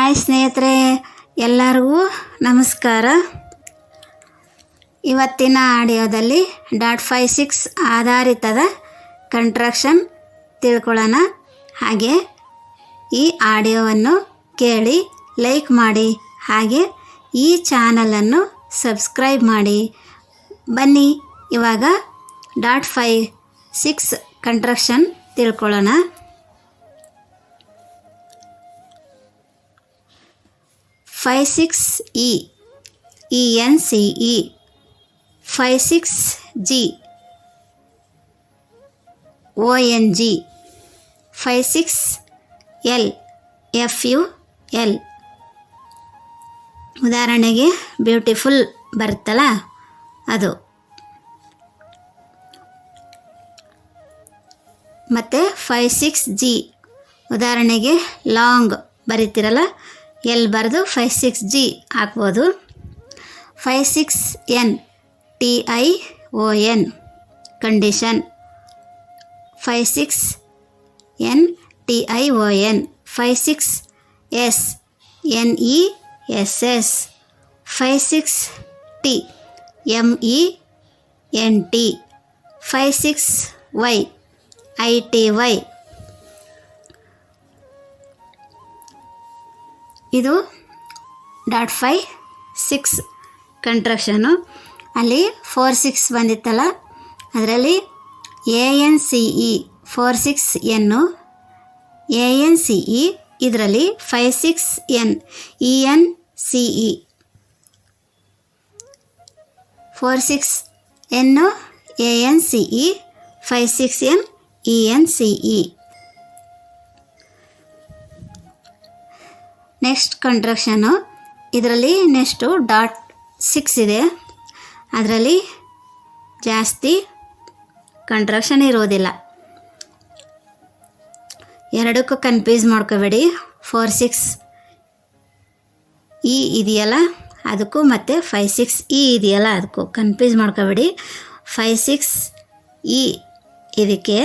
Hi ಸ್ನೇಹಿತರೆ, ಎಲ್ಲರಿಗೂ ನಮಸ್ಕಾರ. ಇವತ್ತಿನ ಆಡಿಯೋದಲ್ಲಿ .56 ಆಧಾರಿತದ ಕಂಟ್ರಾಕ್ಷನ್ ತಿಳ್ಕೊಳ್ಳೋಣ. ಹಾಗೆ ಈ ಆಡಿಯೋವನ್ನು ಕೇಳಿ ಲೈಕ್ ಮಾಡಿ, ಹಾಗೆ ಈ ಚಾನಲನ್ನು ಸಬ್ಸ್ಕ್ರೈಬ್ ಮಾಡಿ. ಬನ್ನಿ ಇವಾಗ .56 ಕಂಟ್ರಾಕ್ಷನ್ ತಿಳ್ಕೊಳ್ಳೋಣ. 56E ENCE 56G ONG 56L FUL. ಉದಾಹರಣೆಗೆ ಬ್ಯೂಟಿಫುಲ್ ಬರುತ್ತಲ್ಲ ಅದು. ಮತ್ತು 56G ಉದಾಹರಣೆಗೆ ಲಾಂಗ್ ಬರೀತಿರಲ್ಲ, ಎಲ್ ಬರೆದು 56G ಹಾಕ್ಬೋದು. 56N TION condition. 56N TION 56S NESS 56T MENT 56Y ITY. ಇದು .56 ಕಂಟ್ರಾಕ್ಷನು. ಅಲ್ಲಿ 46 ಬಂದಿತ್ತಲ್ಲ, ಅದರಲ್ಲಿ ANCE 46N ANCE, ಇದರಲ್ಲಿ 56N ENCE 46N ANCE 56N ENCE. Next contraction, ಇದರಲ್ಲಿ ನೆಕ್ಸ್ಟು .6 ಇದೆ, ಅದರಲ್ಲಿ ಜಾಸ್ತಿ ಕಂಟ್ರಾಕ್ಷನ್ ಇರೋದಿಲ್ಲ. ಎರಡಕ್ಕೂ ಕನ್ಫ್ಯೂಸ್ ಮಾಡ್ಕೋಬೇಡಿ. 46E ಇದೆಯಲ್ಲ ಅದಕ್ಕೂ, ಮತ್ತು 56E ಇದೆಯಲ್ಲ ಅದಕ್ಕೂ ಕನ್ಫ್ಯೂಸ್ ಮಾಡ್ಕೋಬೇಡಿ. 56E ಇದಕ್ಕೆ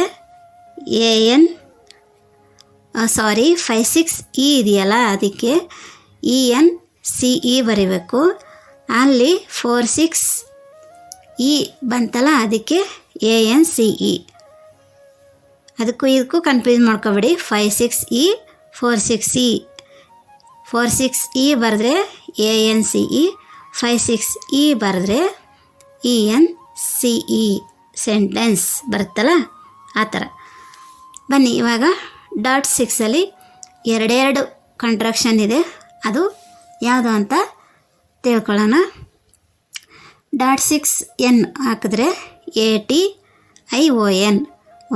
56E ಇದೆಯಲ್ಲ ಅದಕ್ಕೆ ENCE ಬರೀಬೇಕು. ಅಲ್ಲಿ 46E ಬಂತಲ್ಲ ಅದಕ್ಕೆ ANCE. ಅದಕ್ಕೂ ಇದಕ್ಕೂ ಕನ್ಫ್ಯೂಸ್ ಮಾಡ್ಕೊಬೇಡಿ. 56E 46E ಬರೆದ್ರೆ ANCE, 56E ಬರೆದ್ರೆ ENCE ಸೆಂಟೆನ್ಸ್ ಬರುತ್ತಲ್ಲ ಆ ಥರ. ಬನ್ನಿ ಇವಾಗ .6ಅಲ್ಲಿ ಎರಡೆರಡು ಕಂಟ್ರಾಕ್ಷನ್ ಇದೆ, ಅದು ಯಾವುದು ಅಂತ ತಿಳ್ಕೊಳ್ಳೋಣ. .6N ಹಾಕಿದ್ರೆ ATION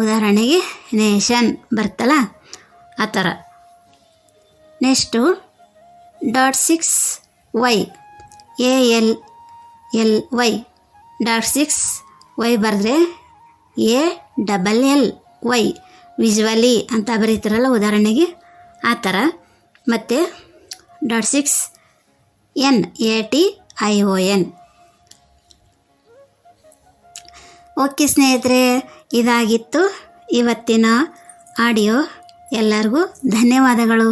ಉದಾಹರಣೆಗೆ ನೇಷನ್ ಬರ್ತಲ್ಲ ಆ ಥರ. Next .6Y ALLY. .6Y ಬರೆದ್ರೆ ALLY ವಿಜುವಲಿ ಅಂತ ಬರೀತಿರಲ್ಲ ಉದಾಹರಣೆಗೆ ಆ ಥರ. ಮತ್ತು .6N ATION. ಓಕೆ ಸ್ನೇಹಿತರೆ, ಇದಾಗಿತ್ತು ಇವತ್ತಿನ ಆಡಿಯೋ. ಎಲ್ಲರಿಗೂ ಧನ್ಯವಾದಗಳು.